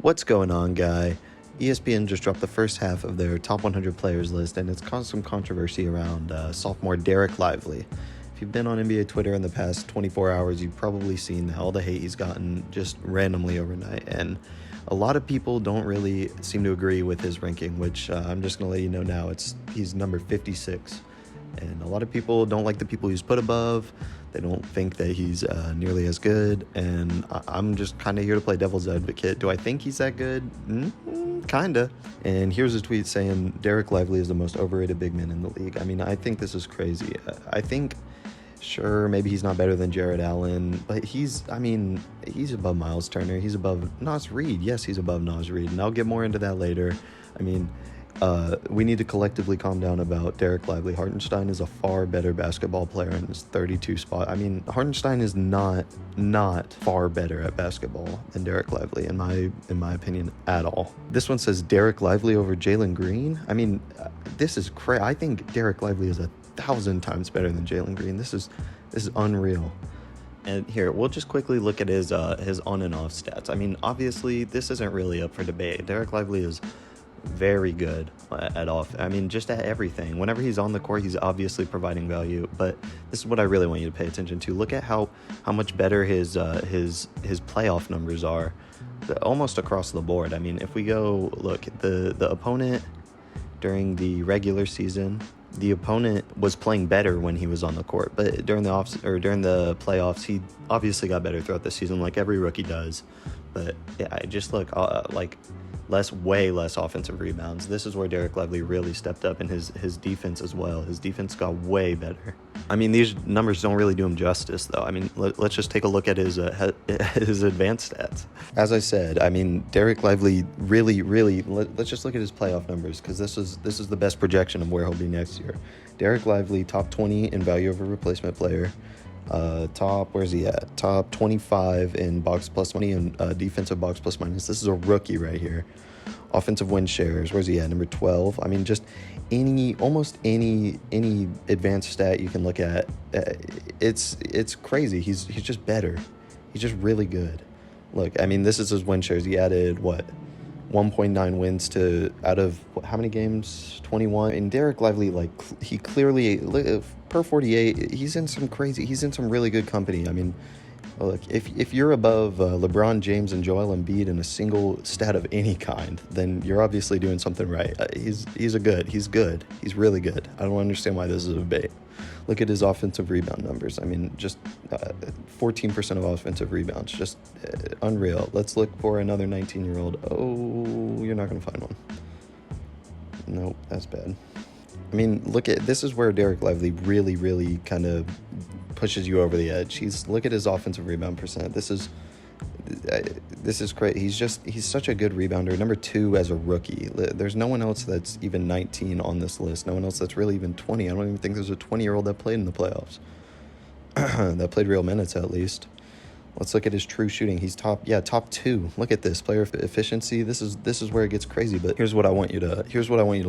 What's going on, guy? ESPN just dropped the first half of their top 100 players list, and it's caused some controversy around sophomore Derrick Lively. If you've been on NBA Twitter in the past 24 hours, you've probably seen all the hate he's gotten just randomly overnight, and a lot of people don't really seem to agree with his ranking, which I'm just going to let you know now. He's number 56, and a lot of people don't like the people he's put above. They don't think that he's nearly as good, and I'm just kind of here to play devil's advocate. Do I think he's that good? Kinda. And here's a tweet saying Derrick Lively is the most overrated big man in the league. I mean, I think this is crazy. I think, sure, maybe he's not better than Jared Allen, but he's above Miles Turner. He's above Nas Reed. Yes, he's above Nas Reed, and I'll get more into that later. I mean, we need to collectively calm down about Derrick Lively. Hartenstein is a far better basketball player in his 32 spot. I mean, Hartenstein is not far better at basketball than Derrick Lively, in my opinion, at all. This one says Derrick Lively over Jalen Green. I mean, this is crazy. I think Derrick Lively is 1,000 times better than Jalen Green. This is unreal. And here, we'll just quickly look at his on and off stats. I mean, obviously, this isn't really up for debate. Derrick Lively is very good at off. I mean, just at everything. Whenever he's on the court, he's obviously providing value. But this is what I really want you to pay attention to. Look at how much better his playoff numbers are, almost across the board. I mean, if we go look, the opponent during the regular season, the opponent was playing better when he was on the court. But during the playoffs, he obviously got better throughout the season, like every rookie does. But yeah, I just look way less offensive rebounds. This is where Derrick Lively really stepped up, in his defense as well. His defense got way better. I mean, these numbers don't really do him justice, though. I mean, let's just take a look at his advanced stats. As I said, I mean, Derrick Lively really, let's just look at his playoff numbers, because this is the best projection of where he'll be next year. Derrick Lively, top 20 in value over replacement player. Where's he at? Top 25 in box plus money and defensive box plus minus. This is a rookie right here. Offensive win shares. Where's he at? Number 12. I mean, just almost any advanced stat you can look at. It's crazy. He's just better. He's just really good. Look, I mean, this is his win shares. He added 1.9 wins to out of how many games? 21. And Derrick Lively, he clearly, per 48, he's in some really good company. I mean, look, if you're above LeBron James and Joel Embiid in a single stat of any kind, then you're obviously doing something right. He's good. He's really good. I don't understand why this is a debate. Look at his offensive rebound numbers. I mean, just 14% of offensive rebounds. Just unreal. Let's look for another 19-year-old. Oh, you're not going to find one. Nope, that's bad. I mean, this is where Derrick Lively really kind of pushes you over the edge. Look at his offensive rebound percent. This is great. He's such a good rebounder. Number 2 as a rookie. There's no one else that's even 19 on this list. No one else that's really even 20. I don't even think there's a 20-year-old that played in the playoffs. That played real minutes at least. Let's look at his true shooting. He's top 2. Look at this player efficiency. This is where it gets crazy. But here's what I want you to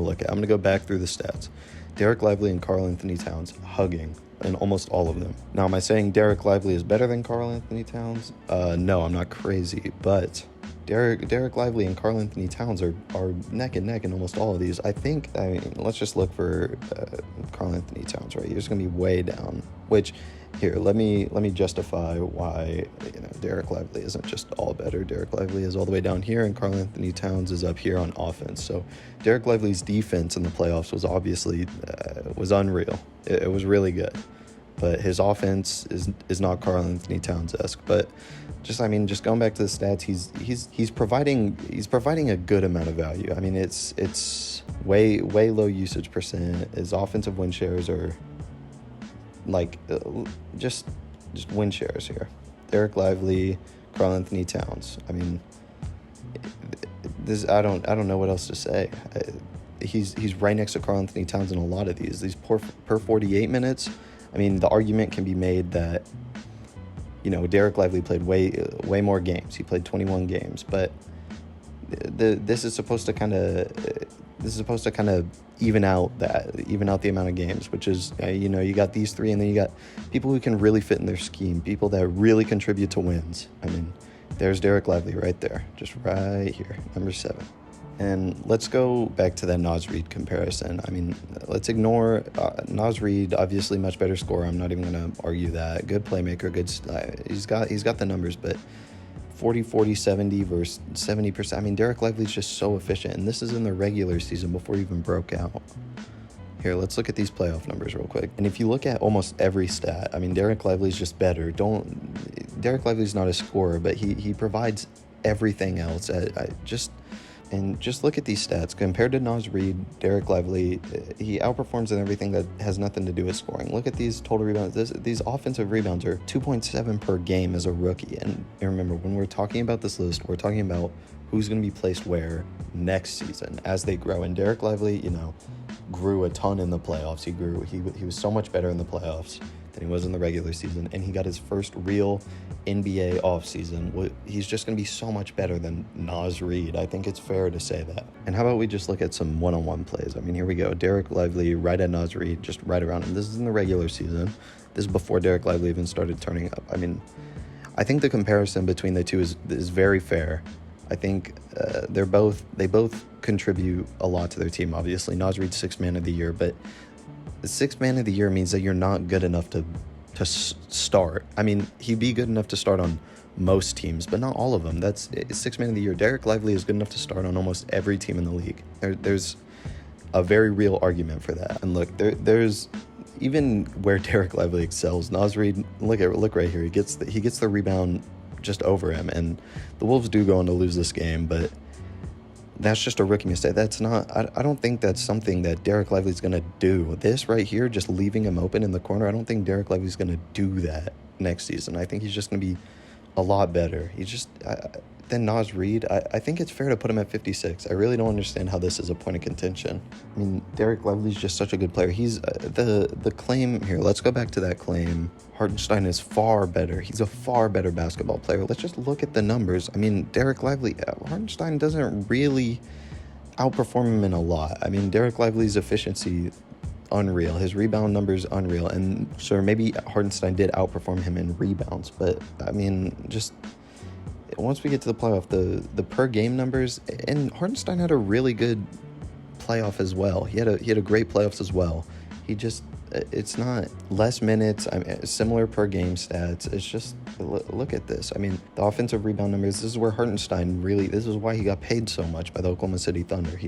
look at. I'm gonna go back through the stats. Derrick Lively and Karl Anthony Towns hugging in almost all of them. Now, am I saying Derrick Lively is better than Karl Anthony Towns? No, I'm not crazy. But Derrick Lively and Karl Anthony Towns are neck and neck in almost all of these. Let's just look for Karl Anthony Towns right here. He's gonna be way down. Which, here, let me justify why Derrick Lively isn't just all better. Derrick Lively is all the way down here, and Karl Anthony Towns is up here on offense. So Derrick Lively's defense in the playoffs was obviously was unreal. It was really good, but his offense is not Karl Anthony Towns-esque. But just going back to the stats, he's providing a good amount of value. I mean, it's way low usage percent. His offensive win shares are just win shares here. Derrick Lively, Karl Anthony Towns. I mean, I don't know what else to say. He's right next to Karl Anthony Towns in a lot of these per 48 minutes. I mean, the argument can be made that Derrick Lively played way more games. He played 21 games, but this is supposed to kind of even out the amount of games, which is you got these three, and then you got people who can really fit in their scheme, people that really contribute to wins. I mean, There's Dereck Lively right there, just right here, number 7. And let's go back to that Naz Reid comparison. I mean, let's ignore Naz Reid, obviously much better scorer. I'm not even going to argue that. Good playmaker, good. He's got the numbers, but 40, 40, 70 versus 70%. I mean, Dereck Lively's just so efficient, and this is in the regular season before he even broke out. Here, let's look at these playoff numbers real quick. And if you look at almost every stat, I mean, Dereck Lively's just better. Dereck Lively's not a scorer, but he provides everything else. Just look at these stats. Compared to Naz Reid, Dereck Lively, he outperforms in everything that has nothing to do with scoring. Look at these total rebounds. These offensive rebounds are 2.7 per game as a rookie. And remember, when we're talking about this list, we're talking about who's going to be placed where next season as they grow. And Dereck Lively, grew a ton in the playoffs. He was so much better in the playoffs than he was in the regular season, and he got his first real NBA offseason. He's just going to be so much better than Naz Reid. I think it's fair to say that. And how about we just look at some one-on-one plays? I mean, here we go. Dereck Lively right at Naz Reid, just right around him. This is in the regular season. This is before Dereck Lively even started turning up. I mean, I think the comparison between the two is very fair. I think they both contribute a lot to their team. Obviously, Naz Reid's 6th man of the year, but the 6th man of the year means that you're not good enough to start. I mean, he'd be good enough to start on most teams, but not all of them. That's 6th man of the year. Dereck Lively is good enough to start on almost every team in the league. There's a very real argument for that. And look, there's even where Dereck Lively excels. Naz Reid, look right here. He gets the rebound just over him, and the Wolves do go on to lose this game, but that's just a rookie mistake. That's not, I don't think that's something that Dereck Lively's going to do. This right here, just leaving him open in the corner, I don't think Dereck Lively's going to do that next season. I think he's just going to be a lot better. He's just, than Naz Reid. I think it's fair to put him at 56. I really don't understand how this is a point of contention. I mean, Dereck Lively's just such a good player. He's, the claim here, let's go back to that claim. Hartenstein is far better. He's a far better basketball player. Let's just look at the numbers. I mean, Dereck Lively, Hartenstein doesn't really outperform him in a lot. I mean, Dereck Lively's efficiency, unreal. His rebound numbers, unreal. And so maybe Hartenstein did outperform him in rebounds. But, I mean, just once we get to the playoff, the per game numbers, and Hartenstein had a really good playoff as well. He had a great playoffs as well. He just, it's not less minutes, similar per game stats. It's just, look at this. I mean, the offensive rebound numbers, this is where Hartenstein really, this is why he got paid so much by the Oklahoma City Thunder.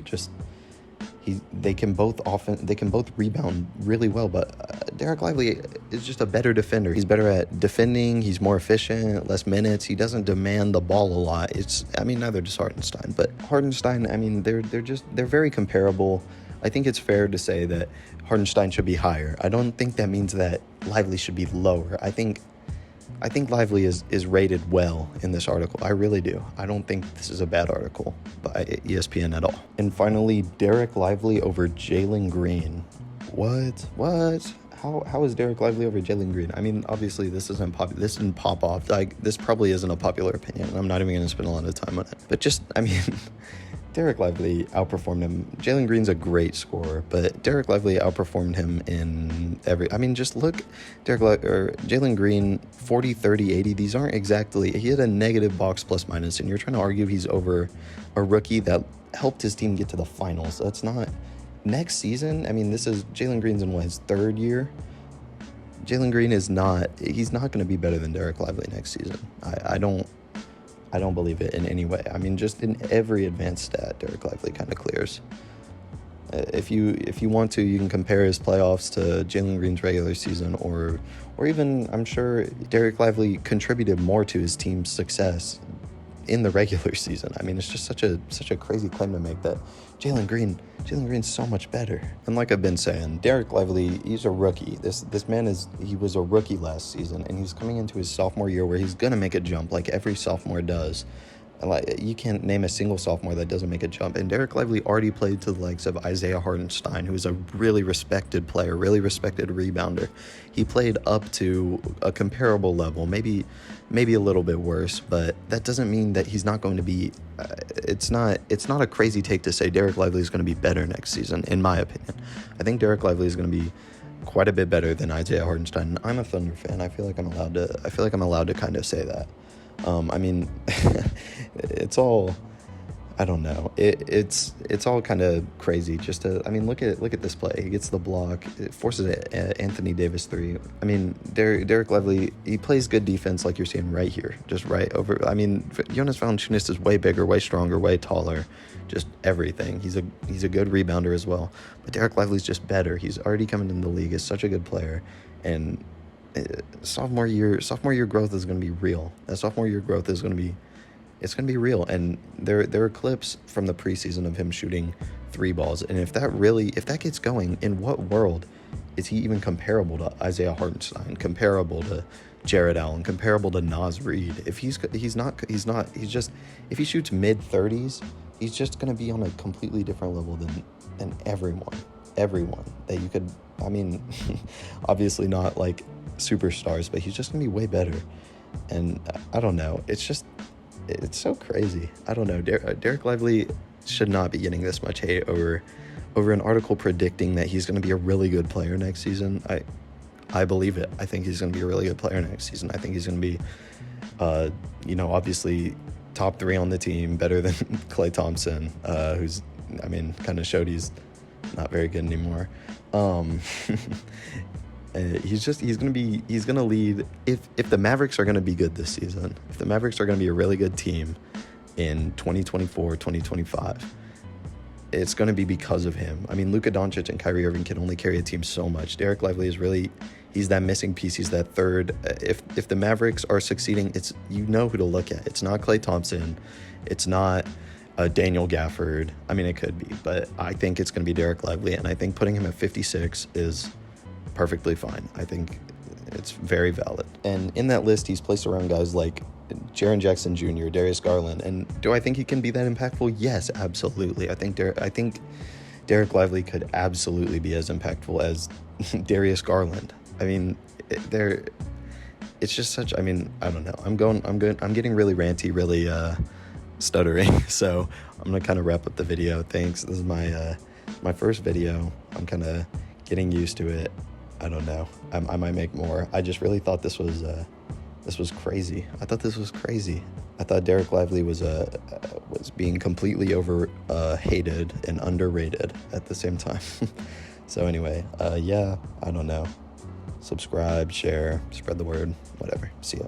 They can both rebound really well, but Dereck Lively is just a better defender. He's better at defending. He's more efficient, less minutes. He doesn't demand the ball a lot. Neither does Hartenstein, but Hartenstein, I mean, they're very comparable. I think it's fair to say that Hartenstein should be higher. I don't think that means that Lively should be lower. I think Lively is rated well in this article. I really do. I don't think this is a bad article by ESPN at all. And finally, Dereck Lively over Jalen Green. What? How is Dereck Lively over Jalen Green? I mean, obviously this didn't pop off. This probably isn't a popular opinion, and I'm not even going to spend a lot of time on it. But Dereck Lively outperformed him. Jalen Green's a great scorer, but Dereck Lively outperformed him in every... I mean, just look, Jalen Green, 40, 30, 80. These aren't exactly... He had a negative box plus minus, and you're trying to argue he's over a rookie that helped his team get to the finals. That's not... Next season, I mean, this is... Jalen Green's in his 3rd year. Jalen Green is not... He's not going to be better than Dereck Lively next season. I don't believe it in any way. I mean, just in every advanced stat, Dereck Lively kind of clears. If you want to, you can compare his playoffs to Jalen Green's regular season, or even, I'm sure Dereck Lively contributed more to his team's success in the regular season. I mean, it's just such a crazy claim to make that Jalen Green's so much better. And like I've been saying, Dereck Lively, he's a rookie. This man he was a rookie last season, and he's coming into his sophomore year where he's gonna make a jump like every sophomore does. Like, you can't name a single sophomore that doesn't make a jump. And Dereck Lively already played to the likes of Isaiah Hartenstein, who's a really respected player, really respected rebounder. He played up to a comparable level, maybe a little bit worse, but that doesn't mean that he's not going to be... It's not a crazy take to say Dereck Lively is going to be better next season, in my opinion. I think Dereck Lively is going to be quite a bit better than Isaiah Hartenstein. I'm a Thunder fan. I feel like I'm allowed to kind of say that. I mean, it's all, I don't know. It's all kind of crazy. I mean, look at this play. He gets the block, it forces Anthony Davis three. I mean, Dereck Lively, he plays good defense, like you're seeing right here, just right over. I mean, Jonas Valanciunas is way bigger, way stronger, way taller, just everything. He's a good rebounder as well. But Dereck Lively's just better. He's already coming into the league. He's such a good player, and sophomore year growth is going to be real. That sophomore year growth is going to be. It's going to be real, and there are clips from the preseason of him shooting 3 balls, and if that gets going, in what world is he even comparable to Isaiah Hartenstein, comparable to Jared Allen, comparable to Naz Reid? If he's just, if he shoots mid-30s, he's just going to be on a completely different level than everyone that you could, I mean, obviously not like superstars, but he's just going to be way better, and I don't know, it's so crazy. I don't know. Dereck Lively should not be getting this much hate over an article predicting that he's going to be a really good player next season. I believe it. I think he's going to be a really good player next season. I think he's going to be, obviously top 3 on the team, better than Klay Thompson, who's, I mean, kind of showed he's not very good anymore. He's going to lead. If the Mavericks are going to be good this season, if the Mavericks are going to be a really good team in 2024, 2025, it's going to be because of him. I mean, Luka Doncic and Kyrie Irving can only carry a team so much. Dereck Lively is he's that missing piece. He's that third. If the Mavericks are succeeding, it's, you know who to look at. It's not Klay Thompson. It's not Daniel Gafford. I mean, it could be, but I think it's going to be Dereck Lively, and I think putting him at 56 is perfectly fine. I think it's very valid. And in that list, he's placed around guys like Jaren Jackson Jr., Darius Garland. And do I think he can be that impactful? Yes, absolutely. I think Dereck Lively could absolutely be as impactful as Darius Garland. I mean, it's just such, I mean, I don't know. I'm getting really ranty, really stuttering. So I'm going to kind of wrap up the video. Thanks. This is my first video. I'm kind of getting used to it. I don't know. I might make more. I just really thought this was crazy. I thought this was crazy. I thought Dereck Lively was being completely hated and underrated at the same time. So anyway, yeah, I don't know. Subscribe, share, spread the word, whatever. See ya.